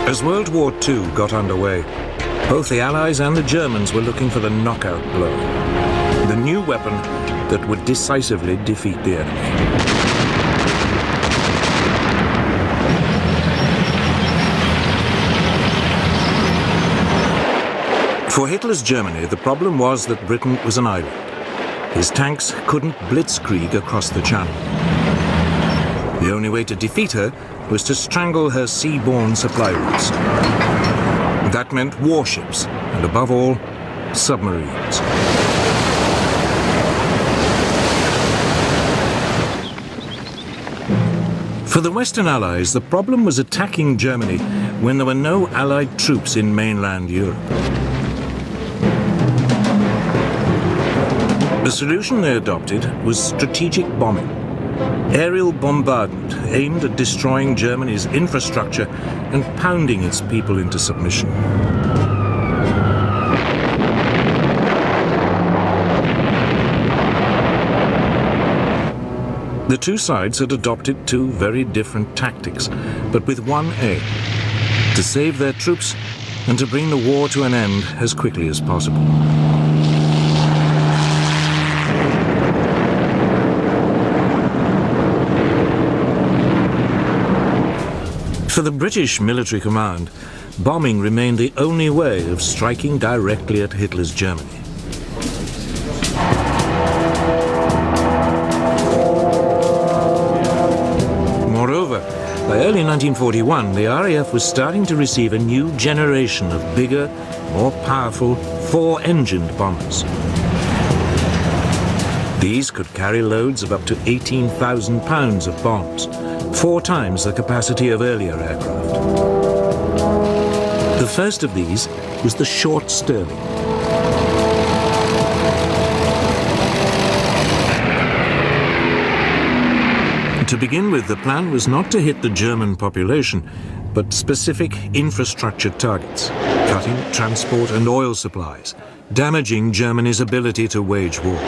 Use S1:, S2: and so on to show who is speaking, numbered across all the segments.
S1: As World War II got underway, both the Allies and the Germans were looking for the knockout blow, the new weapon that would decisively defeat the enemy. For Hitler's Germany, the problem was that Britain was an island. His tanks couldn't blitzkrieg across the Channel. The only way to defeat her was to strangle her seaborne supply routes. That meant warships, and above all, submarines. For the Western Allies, the problem was attacking Germany when there were no Allied troops in mainland Europe. The solution they adopted was strategic bombing. Aerial bombardment aimed at destroying Germany's infrastructure and pounding its people into submission. The two sides had adopted two very different tactics, but with one aim: to save their troops and to bring the war to an end as quickly as possible. For the British military command, bombing remained the only way of striking directly at Hitler's Germany. Moreover, by early 1941, the RAF was starting to receive a new generation of bigger, more powerful, four-engined bombers. These could carry loads of up to 18,000 pounds of bombs, 4 times the capacity of earlier aircraft. The first of these was the Short Stirling. To begin with, the plan was not to hit the German population, but specific infrastructure targets, cutting transport and oil supplies, damaging Germany's ability to wage war.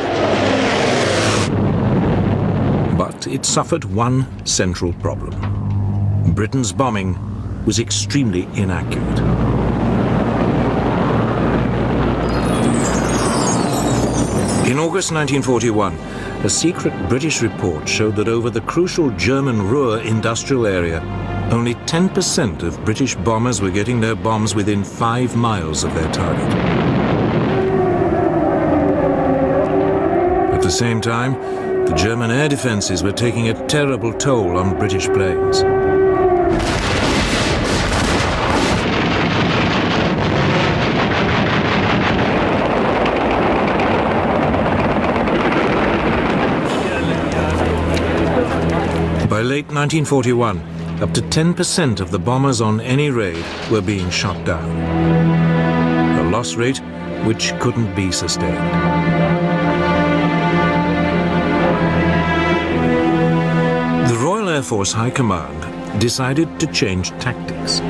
S1: But it suffered one central problem. Britain's bombing was extremely inaccurate. In August 1941, a secret British report showed that over the crucial German Ruhr industrial area, only 10% of British bombers were getting their bombs within 5 miles of their target. At the same time, the German air defenses were taking a terrible toll on British planes. By late 1941, up to 10% of the bombers on any raid were being shot down. A loss rate which couldn't be sustained. Air Force High Command decided to change tactics.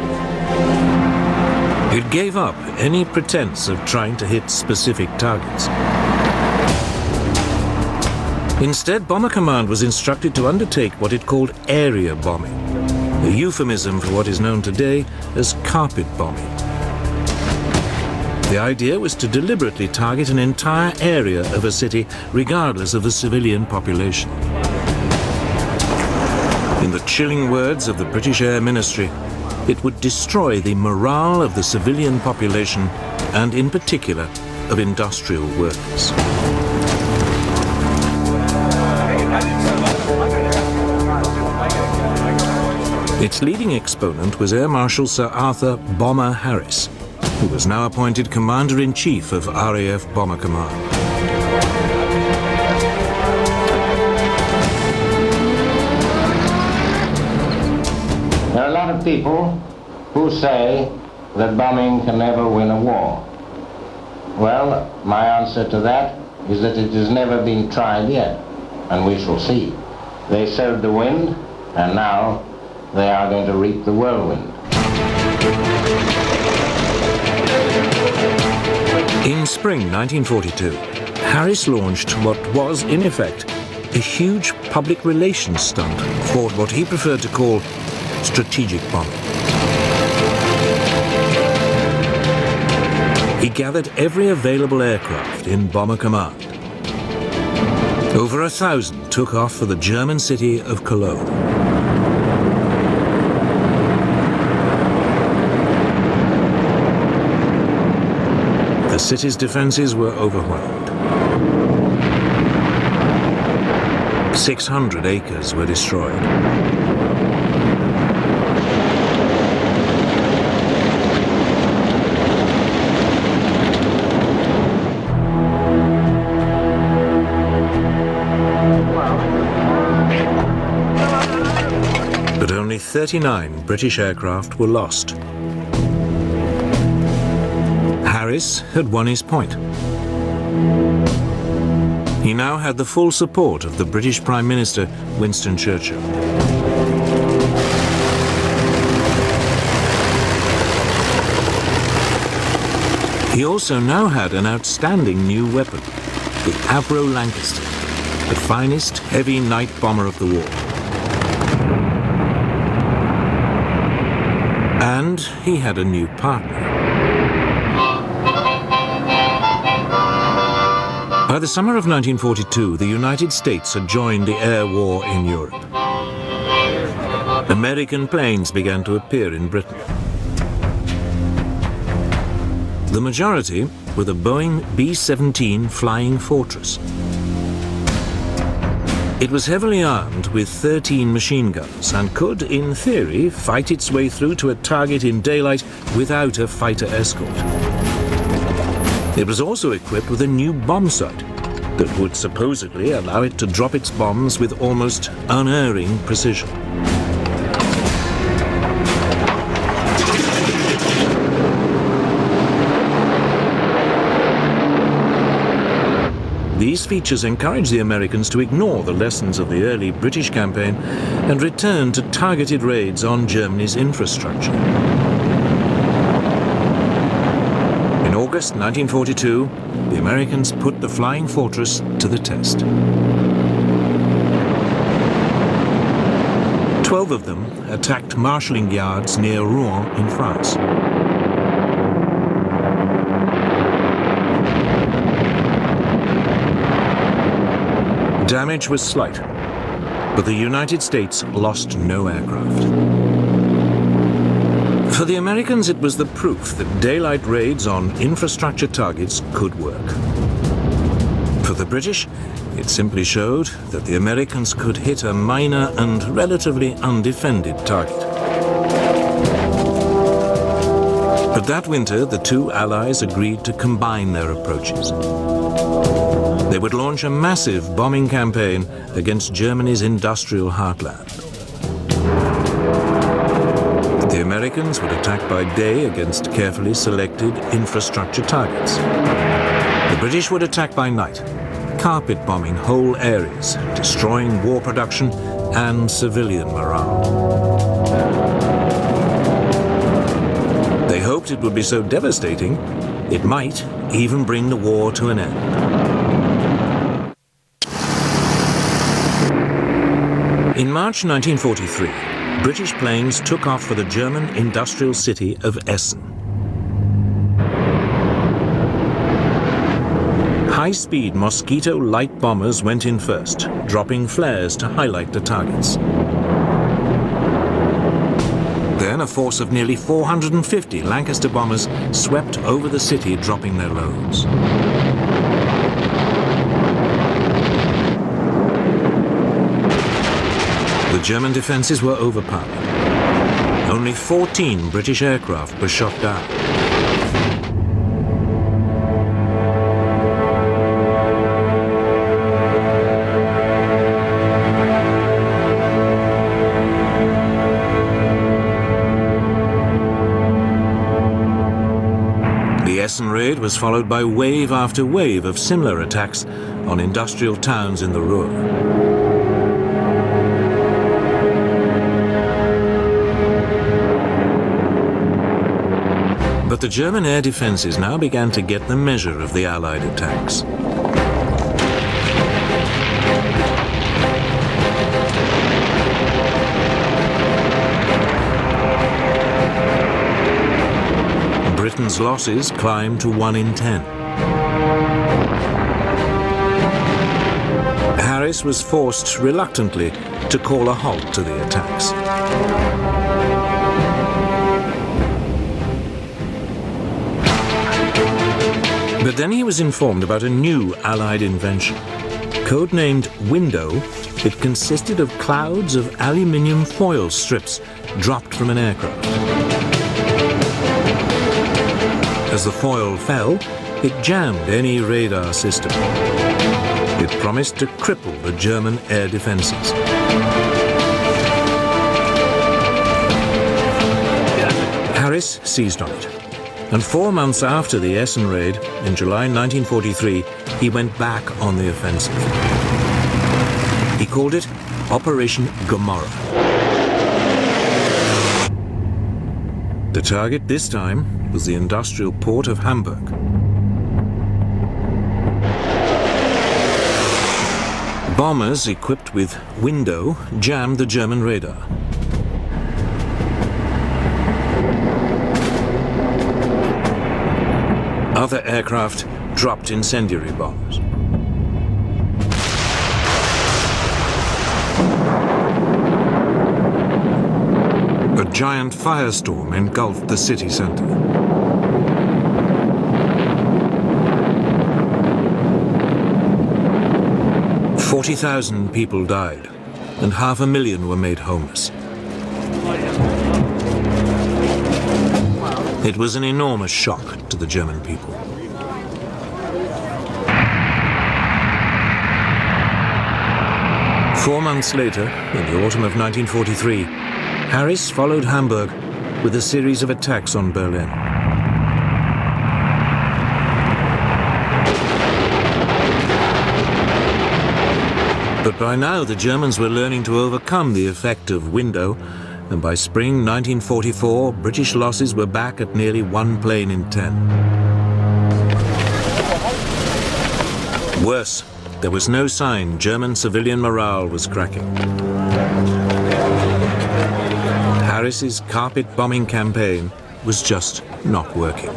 S1: It gave up any pretense of trying to hit specific targets. Instead, Bomber Command was instructed to undertake what it called area bombing, a euphemism for what is known today as carpet bombing. The idea was to deliberately target an entire area of a city, regardless of the civilian population. In the chilling words of the British Air Ministry, it would destroy the morale of the civilian population and, in particular, of industrial workers. Its leading exponent was Air Marshal Sir Arthur Bomber Harris, who was now appointed Commander-in-Chief of RAF Bomber Command.
S2: There are a lot of people who say that bombing can never win a war. Well, my answer to that is that it has never been tried yet, and we shall see. They sowed the wind, and now they are going to reap the whirlwind.
S1: In spring 1942, Harris launched what was, in effect, a huge public relations stunt for what he preferred to call strategic bombing. gathered every available aircraft in Bomber Command. Over 1,000 took off for the German city of Cologne. The city's defenses were overwhelmed. 600 acres were destroyed. But only 39 British aircraft were lost. Harris had won his point. He now had the full support of the British Prime Minister, Winston Churchill. He also now had an outstanding new weapon, the Avro Lancaster, the finest heavy night bomber of the war. And he had a new partner. By the summer of 1942, the United States had joined the air war in Europe. American planes began to appear in Britain. The majority were the Boeing B-17 Flying Fortress. It was heavily armed with 13 machine guns and could, in theory, fight its way through to a target in daylight without a fighter escort. It was also equipped with a new bomb sight that would supposedly allow it to drop its bombs with almost unerring precision. These features encouraged the Americans to ignore the lessons of the early British campaign and return to targeted raids on Germany's infrastructure. In August 1942, the Americans put the Flying Fortress to the test. 12 of them attacked marshalling yards near Rouen in France. Damage was slight, but the United States lost no aircraft. For the Americans, it was the proof that daylight raids on infrastructure targets could work. For the British, it simply showed that the Americans could hit a minor and relatively undefended target. But that winter, the two allies agreed to combine their approaches. They would launch a massive bombing campaign against Germany's industrial heartland. The Americans would attack by day against carefully selected infrastructure targets. The British would attack by night, carpet bombing whole areas, destroying war production and civilian morale. They hoped it would be so devastating, it might even bring the war to an end. In March 1943, British planes took off for the German industrial city of Essen. High-speed Mosquito light bombers went in first, dropping flares to highlight the targets. Then a force of nearly 450 Lancaster bombers swept over the city, dropping their loads. The German defenses were overpowered. Only 14 British aircraft were shot down. The Essen raid was followed by wave after wave of similar attacks on industrial towns in the Ruhr. But the German air defenses now began to get the measure of the Allied attacks. Britain's losses climbed to 1 in 10. Harris was forced reluctantly to call a halt to the attacks. But then he was informed about a new Allied invention. Codenamed Window, it consisted of clouds of aluminium foil strips dropped from an aircraft. As the foil fell, it jammed any radar system. It promised to cripple the German air defenses. Harris seized on it. And 4 months after the Essen raid, in July 1943, he went back on the offensive. He called it Operation Gomorrah. The target this time was the industrial port of Hamburg. Bombers equipped with Window jammed the German radar. Other aircraft dropped incendiary bombs. A giant firestorm engulfed the city center. "40,000 people died, and 500,000 were made homeless. It was an enormous shock to the German people. Four months later, in the autumn of 1943, Harris followed Hamburg with a series of attacks on Berlin. But by now the Germans were learning to overcome the effect of Window, and by spring 1944, British losses were back at nearly 1 plane in 10. Worse, there was no sign German civilian morale was cracking. Harris's carpet bombing campaign was just not working.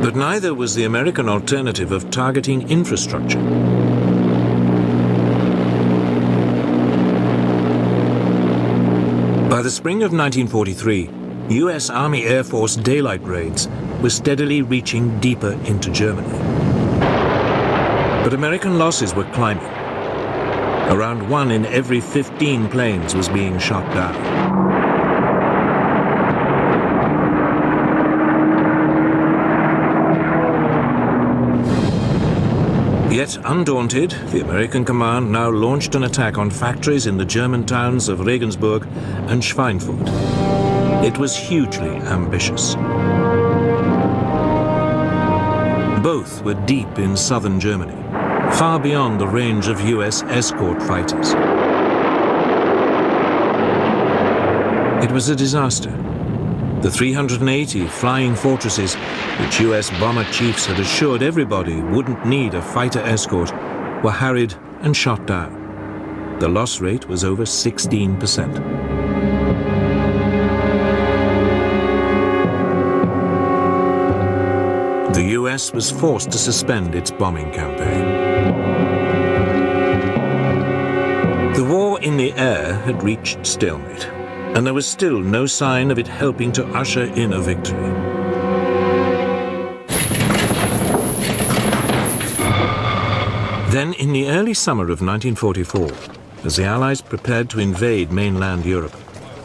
S1: But neither was the American alternative of targeting infrastructure. By the spring of 1943, US Army Air Force daylight raids were steadily reaching deeper into Germany. But American losses were climbing. Around 1 in every 15 planes was being shot down. Yet undaunted, the American command now launched an attack on factories in the German towns of Regensburg and Schweinfurt. It was hugely ambitious. Both were deep in southern Germany, far beyond the range of US escort fighters. It was a disaster. The 380 flying fortresses, which US bomber chiefs had assured everybody wouldn't need a fighter escort, were harried and shot down. The loss rate was over 16%. The US was forced to suspend its bombing campaign. The war in the air had reached stalemate, and there was still no sign of it helping to usher in a victory. Then, in the early summer of 1944, as the Allies prepared to invade mainland Europe,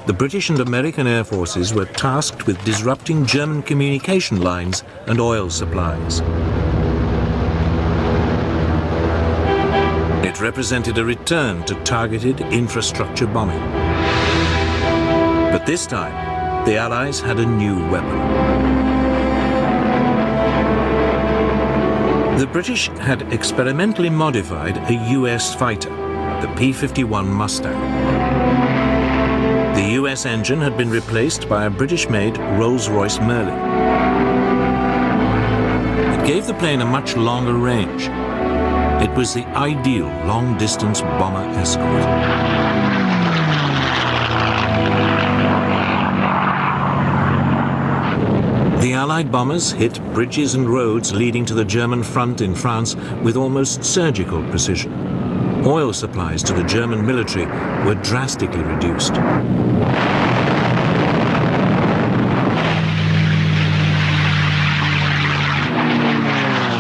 S1: the British and American air forces were tasked with disrupting German communication lines and oil supplies. It represented a return to targeted infrastructure bombing. But this time, the Allies had a new weapon. The British had experimentally modified a US fighter, the P-51 Mustang. The US engine had been replaced by a British-made Rolls-Royce Merlin. It gave the plane a much longer range. It was the ideal long-distance bomber escort. Allied bombers hit bridges and roads leading to the German front in France with almost surgical precision. Oil supplies to the German military were drastically reduced.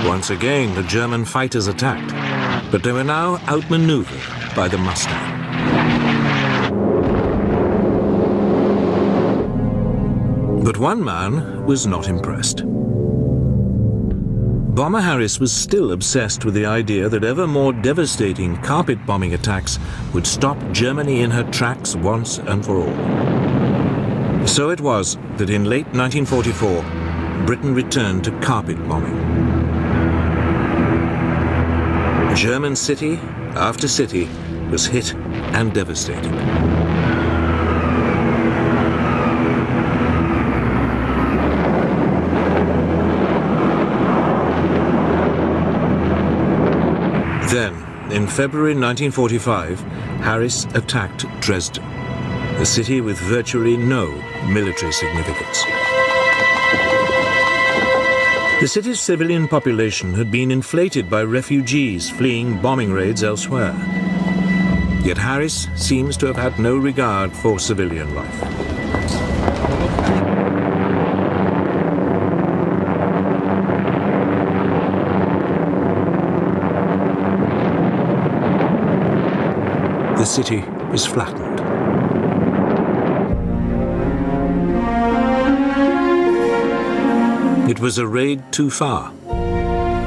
S1: Once again, the German fighters attacked, but they were now outmaneuvered by the Mustang. But one man was not impressed. Bomber Harris was still obsessed with the idea that ever more devastating carpet bombing attacks would stop Germany in her tracks once and for all. So it was that in late 1944, Britain returned to carpet bombing. German city after city was hit and devastated. Then, in February 1945, Harris attacked Dresden, a city with virtually no military significance. The city's civilian population had been inflated by refugees fleeing bombing raids elsewhere. Yet Harris seems to have had no regard for civilian life. The city was flattened. It was a raid too far.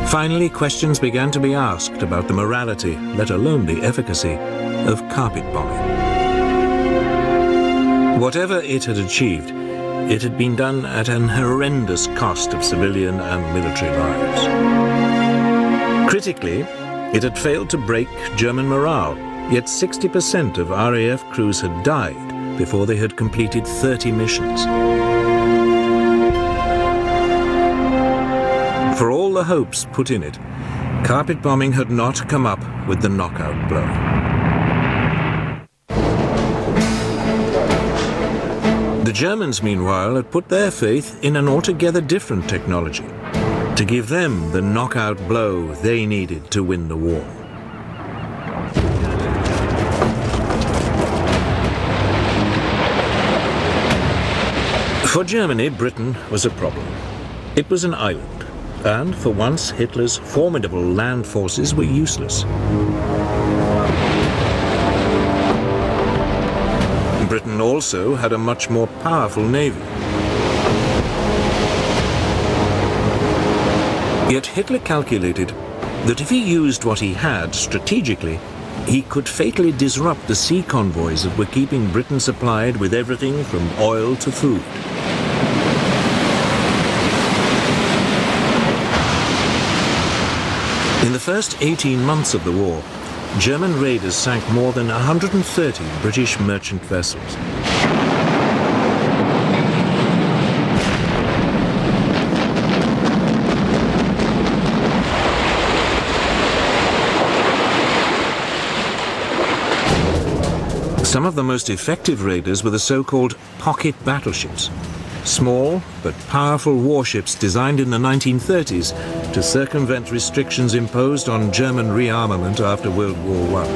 S1: Finally, questions began to be asked about the morality, let alone the efficacy, of carpet bombing. Whatever it had achieved, it had been done at an horrendous cost of civilian and military lives. Critically, it had failed to break German morale, yet 60% of RAF crews had died before they had completed 30 missions. For all the hopes put in it, carpet bombing had not come up with the knockout blow. The Germans, meanwhile, had put their faith in an altogether different technology to give them the knockout blow they needed to win the war. For Germany, Britain was a problem. It was an island. And for once, Hitler's formidable land forces were useless. Britain also had a much more powerful navy. Yet Hitler calculated that if he used what he had strategically, he could fatally disrupt the sea convoys that were keeping Britain supplied with everything from oil to food. In the first 18 months of the war, German raiders sank more than 130 British merchant vessels. Some of the most effective raiders were the so-called pocket battleships, small but powerful warships designed in the 1930s to circumvent restrictions imposed on German rearmament after World War I.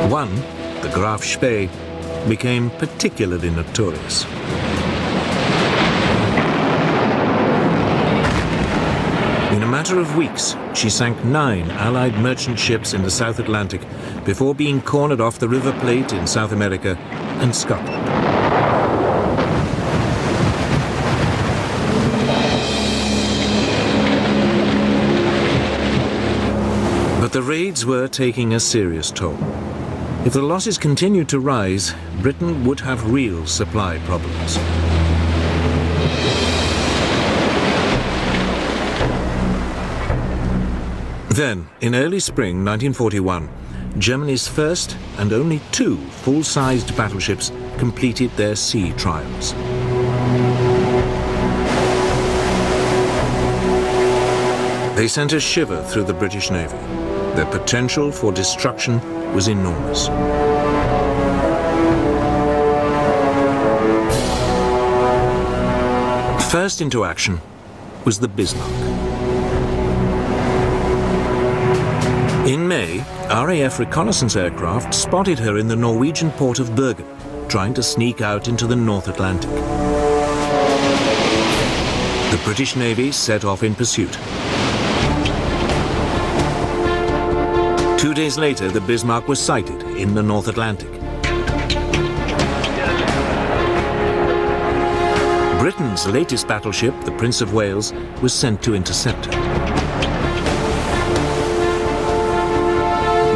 S1: One, the Graf Spee, became particularly notorious. In a matter of weeks, she sank 9 Allied merchant ships in the South Atlantic before being cornered off the River Plate in South America and Scotland. But the raids were taking a serious toll. If the losses continued to rise, Britain would have real supply problems. Then, in early spring 1941, Germany's first and only 2 full-sized battleships completed their sea trials. They sent a shiver through the British Navy. Their potential for destruction was enormous. First into action was the Bismarck. In May, RAF reconnaissance aircraft spotted her in the Norwegian port of Bergen, trying to sneak out into the North Atlantic. The British Navy set off in pursuit. 2 days later, the Bismarck was sighted in the North Atlantic. Britain's latest battleship, the Prince of Wales, was sent to intercept her.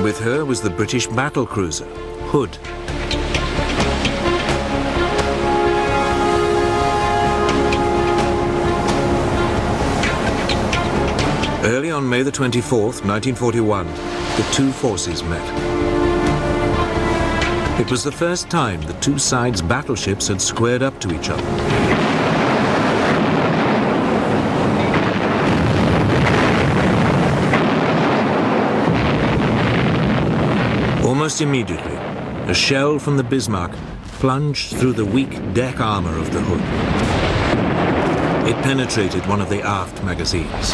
S1: With her was the British battlecruiser, Hood. Early on May the 24th, 1941, the two forces met. It was the first time the two sides' battleships had squared up to each other. Almost immediately, a shell from the Bismarck plunged through the weak deck armor of the Hood. It penetrated one of the aft magazines.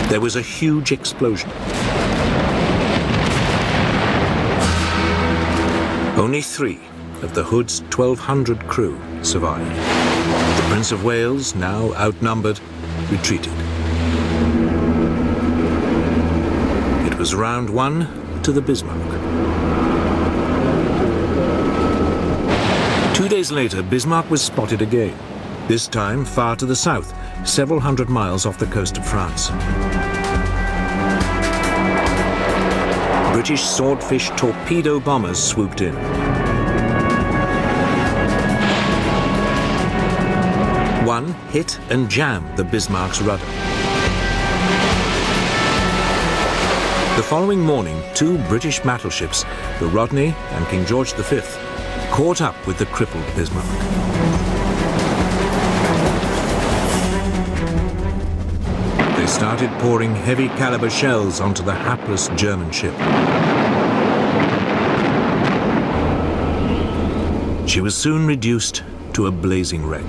S1: There was a huge explosion. Only 3 of the Hood's 1,200 crew survived. The Prince of Wales, now outnumbered, retreated. It was round 1 to the Bismarck. 2 days later, Bismarck was spotted again, this time far to the south, several hundred miles off the coast of France. British Swordfish torpedo bombers swooped in. One hit and jammed the Bismarck's rudder. The following morning, 2 British battleships, the Rodney and King George V, caught up with the crippled Bismarck. They started pouring heavy caliber shells onto the hapless German ship. She was soon reduced to a blazing wreck.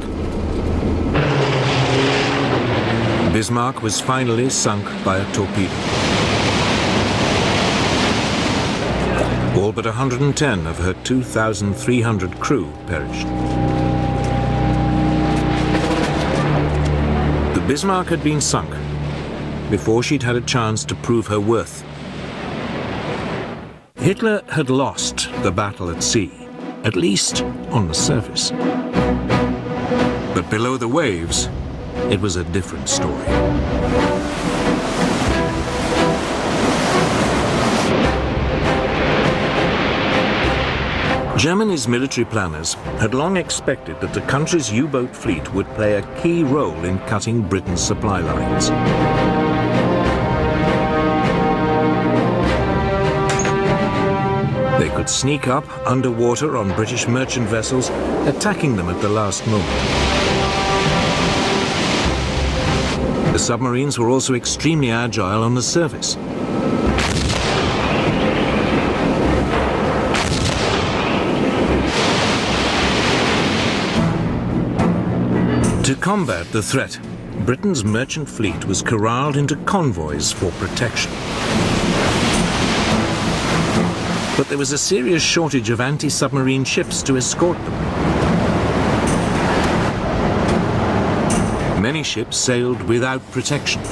S1: Bismarck was finally sunk by a torpedo. All but 110 of her 2,300 crew perished. The Bismarck had been sunk before she'd had a chance to prove her worth. Hitler had lost the battle at sea, at least on the surface. But below the waves, it was a different story. Germany's military planners had long expected that the country's U-boat fleet would play a key role in cutting Britain's supply lines. They could sneak up underwater on British merchant vessels, attacking them at the last moment. The submarines were also extremely agile on the surface. To combat the threat, Britain's merchant fleet was corralled into convoys for protection. But there was a serious shortage of anti-submarine ships to escort them. Many ships sailed without protection.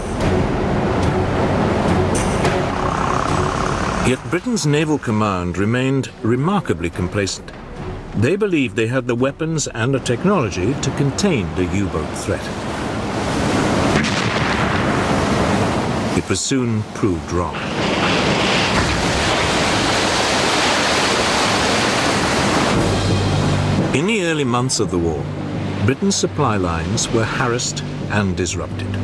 S1: Yet Britain's naval command remained remarkably complacent. They believed they had the weapons and the technology to contain the U-boat threat. It was soon proved wrong. In the early months of the war, Britain's supply lines were harassed and disrupted.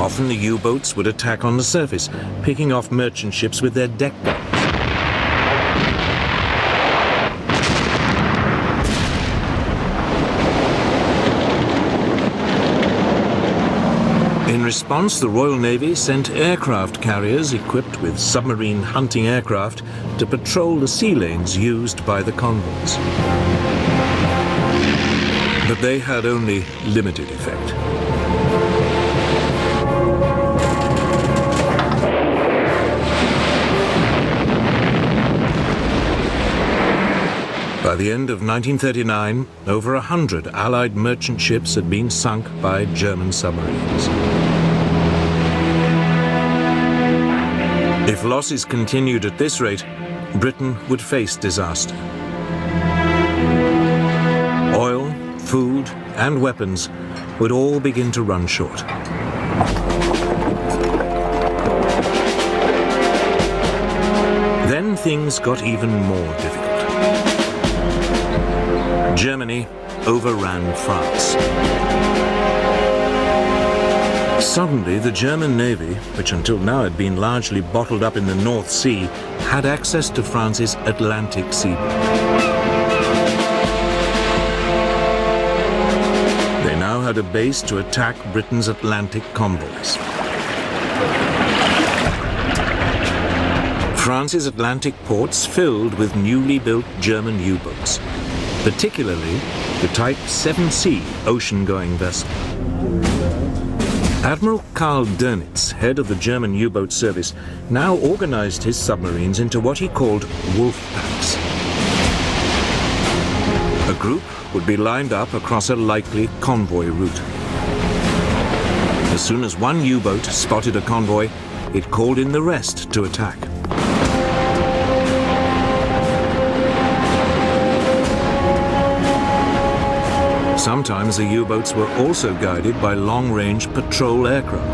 S1: Often the U-boats would attack on the surface, picking off merchant ships with their deck guns. In response, the Royal Navy sent aircraft carriers equipped with submarine hunting aircraft to patrol the sea lanes used by the convoys. But they had only limited effect. By the end of 1939, over 100 Allied merchant ships had been sunk by German submarines. If losses continued at this rate, Britain would face disaster. Oil, food, and weapons would all begin to run short. Then things got even more difficult. Germany overran France. Suddenly, the German Navy, which until now had been largely bottled up in the North Sea, had access to France's Atlantic seaboard. They now had a base to attack Britain's Atlantic convoys. France's Atlantic ports filled with newly built German U-boats, particularly the Type 7C ocean-going vessel. Admiral Karl Dönitz, head of the German U-boat service, now organized his submarines into what he called wolf packs. A group would be lined up across a likely convoy route. As soon as one U-boat spotted a convoy, it called in the rest to attack. Sometimes the U-boats were also guided by long-range patrol aircraft.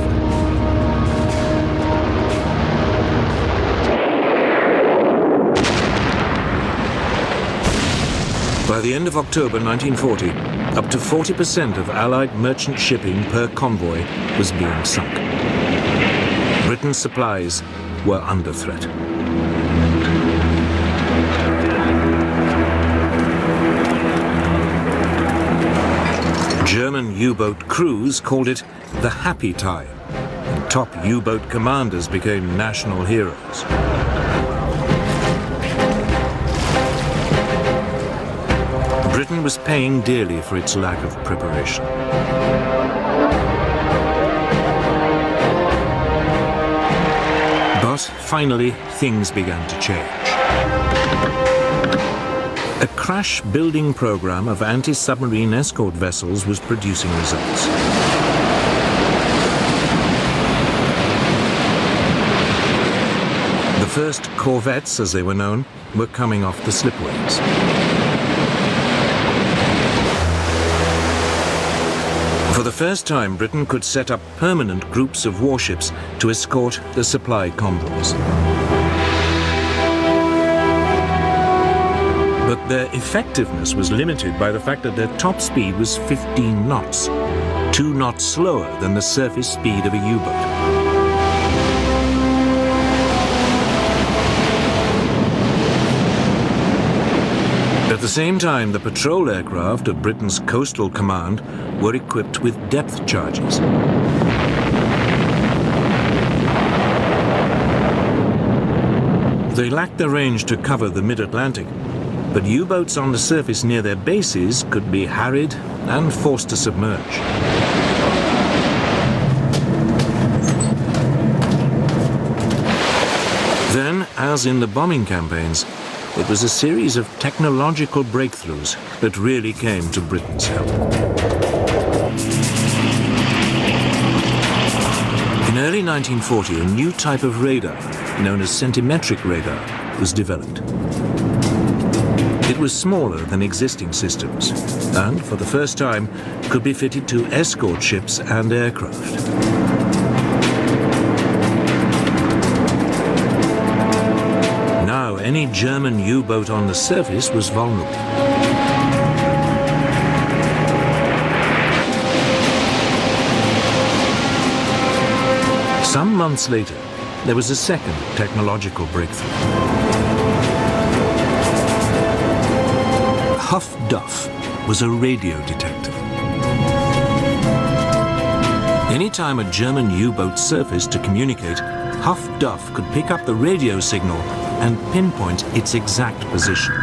S1: By the end of October 1940, up to 40% of Allied merchant shipping per convoy was being sunk. Britain's supplies were under threat. German U-boat crews called it the happy time, and top U-boat commanders became national heroes. Britain was paying dearly for its lack of preparation. But finally, things began to change. A crash-building program of anti-submarine escort vessels was producing results. The first corvettes, as they were known, were coming off the slipways. For the first time, Britain could set up permanent groups of warships to escort the supply convoys. But their effectiveness was limited by the fact that their top speed was 15 knots, 2 knots slower than the surface speed of a U-boat. At the same time, the patrol aircraft of Britain's Coastal Command were equipped with depth charges. They lacked the range to cover the mid-Atlantic, but U-boats on the surface near their bases could be harried and forced to submerge. Then, as in the bombing campaigns, it was a series of technological breakthroughs that really came to Britain's help. In early 1940, a new type of radar, known as centimetric radar, was developed. It was smaller than existing systems and, for the first time, could be fitted to escort ships and aircraft. Now, any German U-boat on the surface was vulnerable. Some months later, there was a second technological breakthrough. Huff Duff was a radio detector. Anytime a German U-boat surfaced to communicate, Huff Duff could pick up the radio signal and pinpoint its exact position.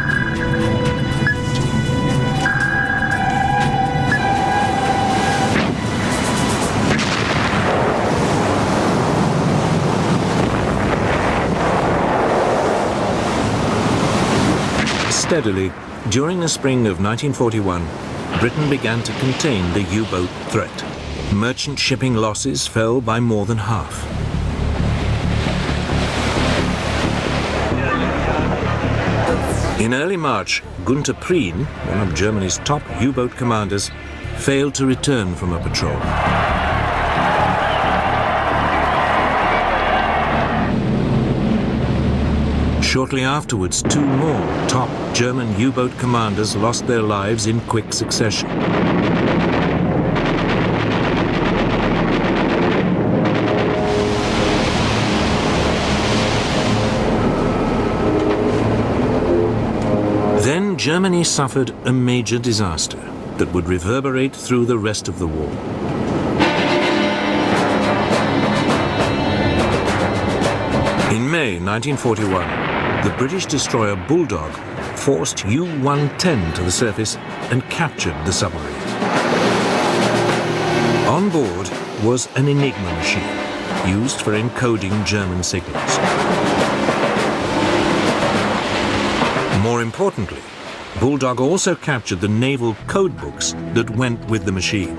S1: steadily, during the spring of 1941, Britain began to contain the U-boat threat. Merchant shipping losses fell by more than half. In early March, Gunther Prien, one of Germany's top U-boat commanders, failed to return from a patrol. Shortly afterwards, two more top German U-boat commanders lost their lives in quick succession. Then Germany suffered a major disaster that would reverberate through the rest of the war. In May 1941, the British destroyer Bulldog forced U-110 to the surface and captured the submarine. On board was an Enigma machine used for encoding German signals. More importantly, Bulldog also captured the naval code books that went with the machine.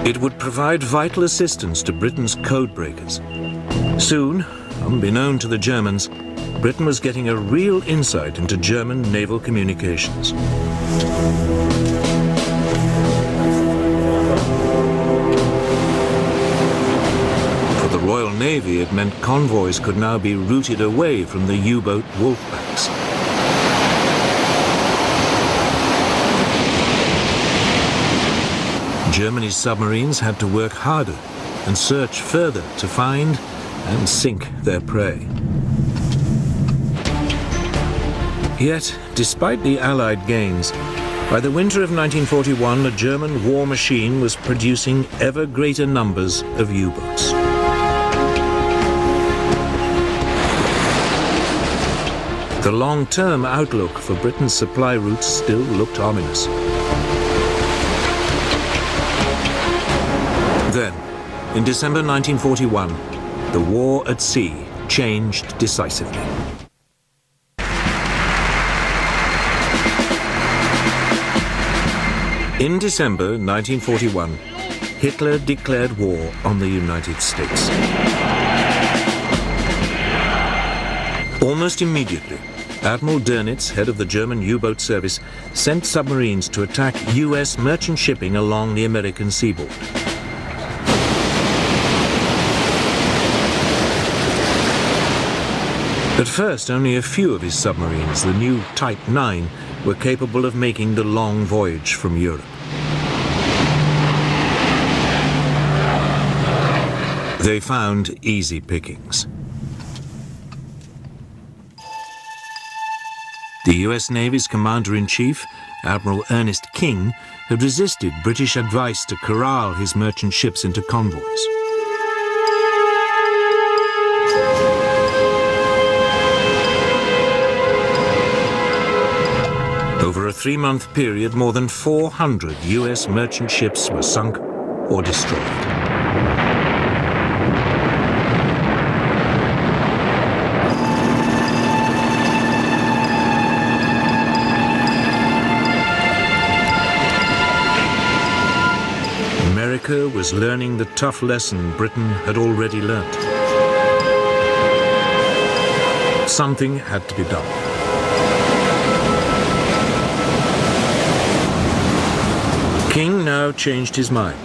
S1: It would provide vital assistance to Britain's code breakers. Soon, unbeknown to the Germans, Britain was getting a real insight into German naval communications. For the Royal Navy, it meant convoys could now be routed away from the U-boat wolfpacks. Germany's submarines had to work harder and search further to find and sink their prey. Yet, despite the Allied gains, by the winter of 1941, the German war machine was producing ever greater numbers of U-boats. The long-term outlook for Britain's supply routes still looked ominous. Then, in December 1941, the war at sea changed decisively. In December 1941, Hitler declared war on the United States. Almost immediately, Admiral Dönitz, head of the German U-boat service, sent submarines to attack US merchant shipping along the American seaboard. At first, only a few of his submarines, the new Type 9, were capable of making the long voyage from Europe. They found easy pickings. The US Navy's Commander-in-Chief, Admiral Ernest King, had resisted British advice to corral his merchant ships into convoys. Over a 3-month period, more than 400 US merchant ships were sunk or destroyed. America was learning the tough lesson Britain had already learnt. Something had to be done. King now changed his mind,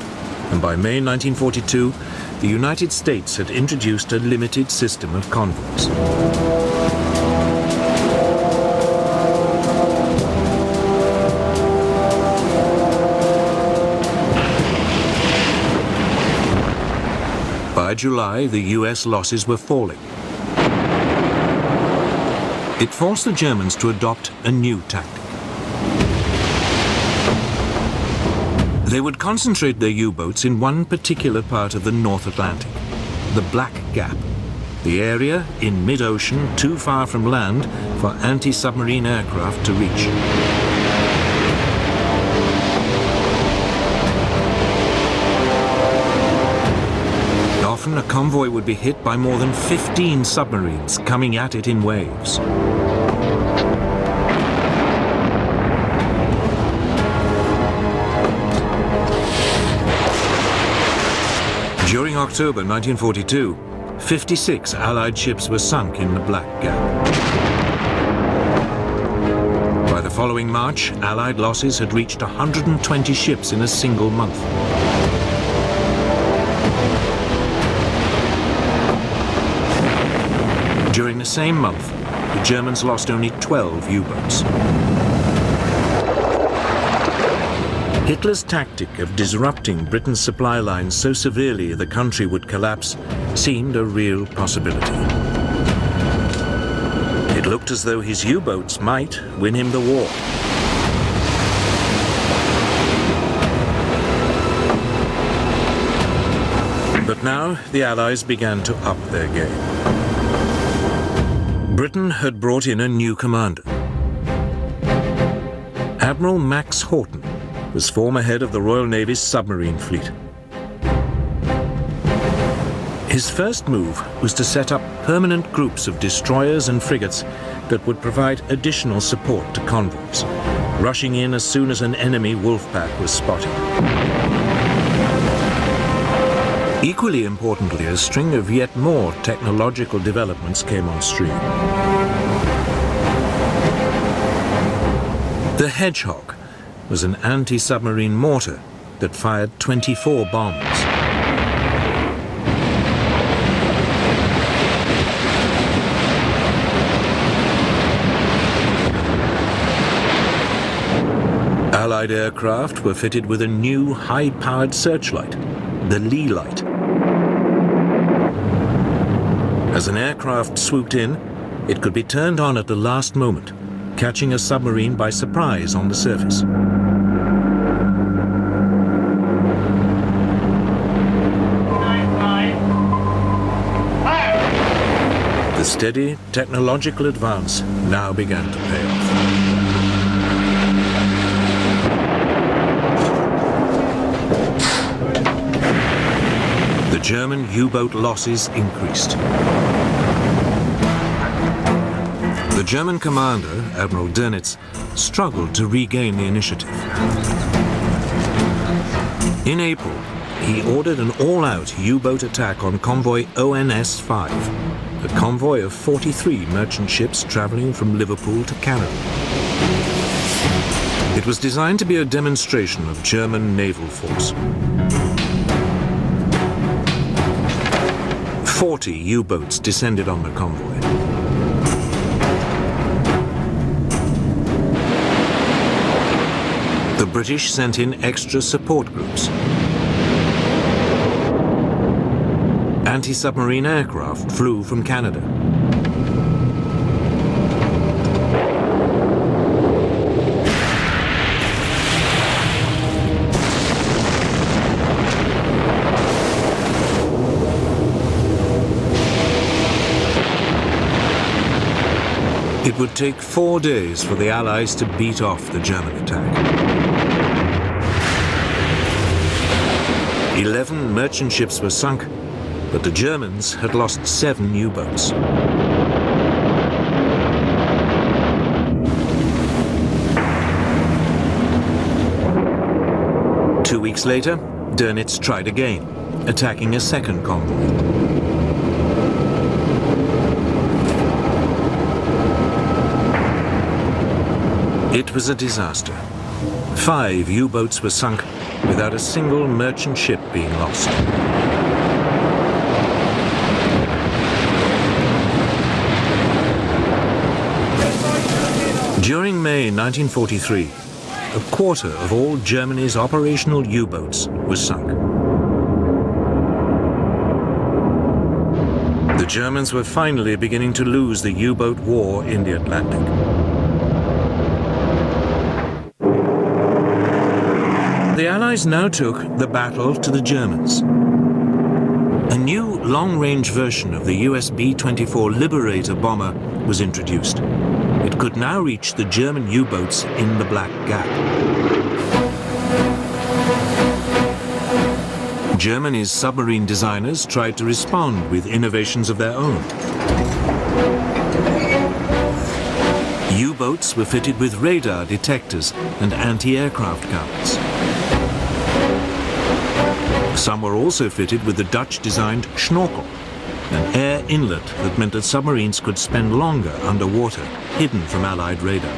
S1: and by May 1942, the United States had introduced a limited system of convoys. By July, the US losses were falling. It forced the Germans to adopt a new tactic. They would concentrate their U-boats in one particular part of the North Atlantic, the Black Gap, the area in mid-ocean too far from land for anti-submarine aircraft to reach. Often a convoy would be hit by more than 15 submarines coming at it in waves. During October 1942, 56 Allied ships were sunk in the Black Gap. By the following March, Allied losses had reached 120 ships in a single month. During the same month, the Germans lost only 12 U-boats. Hitler's tactic of disrupting Britain's supply lines so severely the country would collapse seemed a real possibility. It looked as though his U-boats might win him the war. But now the Allies began to up their game. Britain had brought in a new commander. Admiral Max Houghton was former head of the Royal Navy's submarine fleet. His first move was to set up permanent groups of destroyers and frigates that would provide additional support to convoys, rushing in as soon as an enemy wolf pack was spotted. Equally importantly, a string of yet more technological developments came on stream. The Hedgehog was an anti-submarine mortar that fired 24 bombs. Allied aircraft were fitted with a new high-powered searchlight, the Lee light. As an aircraft swooped in, it could be turned on at the last moment, catching a submarine by surprise on the surface. The steady technological advance now began to pay off. The German U-boat losses increased. The German commander, Admiral Dönitz, struggled to regain the initiative. In April, he ordered an all-out U-boat attack on convoy ONS-5, a convoy of 43 merchant ships traveling from Liverpool to Canada. It was designed to be a demonstration of German naval force. 40 U-boats descended on the convoy. The British sent in extra support groups. Anti-submarine aircraft flew from Canada. It would take 4 days for the Allies to beat off the German attack. 11 merchant ships were sunk, but the Germans had lost 7 U-boats. Two weeks later, Dönitz tried again, attacking a second convoy. It was a disaster. 5 U-boats were sunk without a single merchant ship being lost. During May 1943, a quarter of all Germany's operational U-boats were sunk. The Germans were finally beginning to lose the U-boat war in the Atlantic. The Allies now took the battle to the Germans. A new long-range version of the US B-24 Liberator bomber was introduced. It could now reach the German U-boats in the Black Gap. Germany's submarine designers tried to respond with innovations of their own. U-boats were fitted with radar detectors and anti-aircraft guns. Some were also fitted with the Dutch-designed schnorkel, an air inlet that meant that submarines could spend longer underwater, hidden from Allied radar.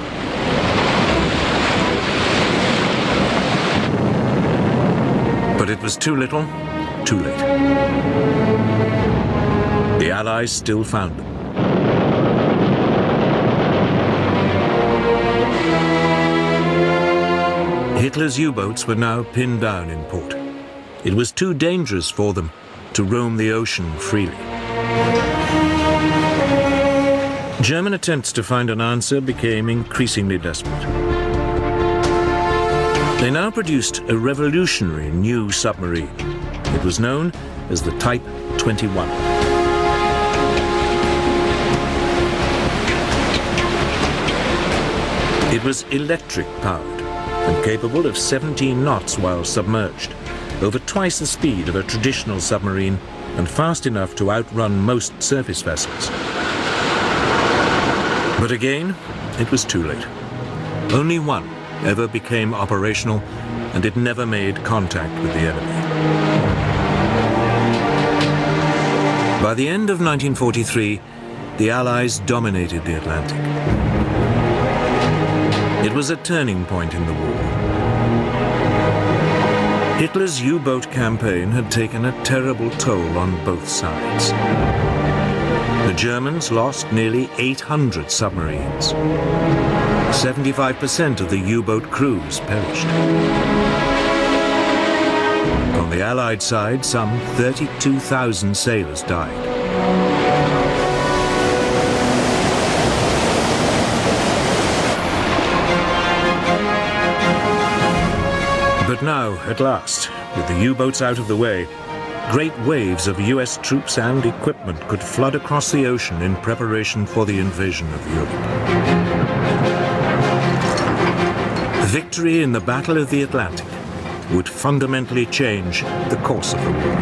S1: But it was too little, too late. The Allies still found them. Hitler's U-boats were now pinned down in port. It was too dangerous for them to roam the ocean freely. German attempts to find an answer became increasingly desperate. They now produced a revolutionary new submarine. It was known as the Type 21. It was electric-powered and capable of 17 knots while submerged, over twice the speed of a traditional submarine and fast enough to outrun most surface vessels. But again, it was too late. Only one ever became operational, and it never made contact with the enemy. By the end of 1943, the Allies dominated the Atlantic. It was a turning point in the war. Hitler's U-boat campaign had taken a terrible toll on both sides. The Germans lost nearly 800 submarines. 75% of the U-boat crews perished. On the Allied side, some 32,000 sailors died. But now, at last, with the U-boats out of the way, great waves of US troops and equipment could flood across the ocean in preparation for the invasion of Europe. Victory in the Battle of the Atlantic would fundamentally change the course of the war.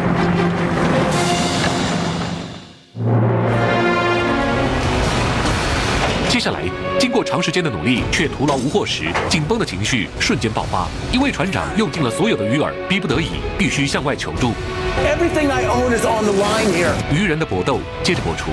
S3: 接下来，经过长时间的努力却徒劳无获时，紧绷的情绪瞬间爆发。一位船长用尽了所有的鱼饵，逼不得已必须向外求助。
S4: Everything I own is on the line here.
S3: 渔人的搏斗接着播出。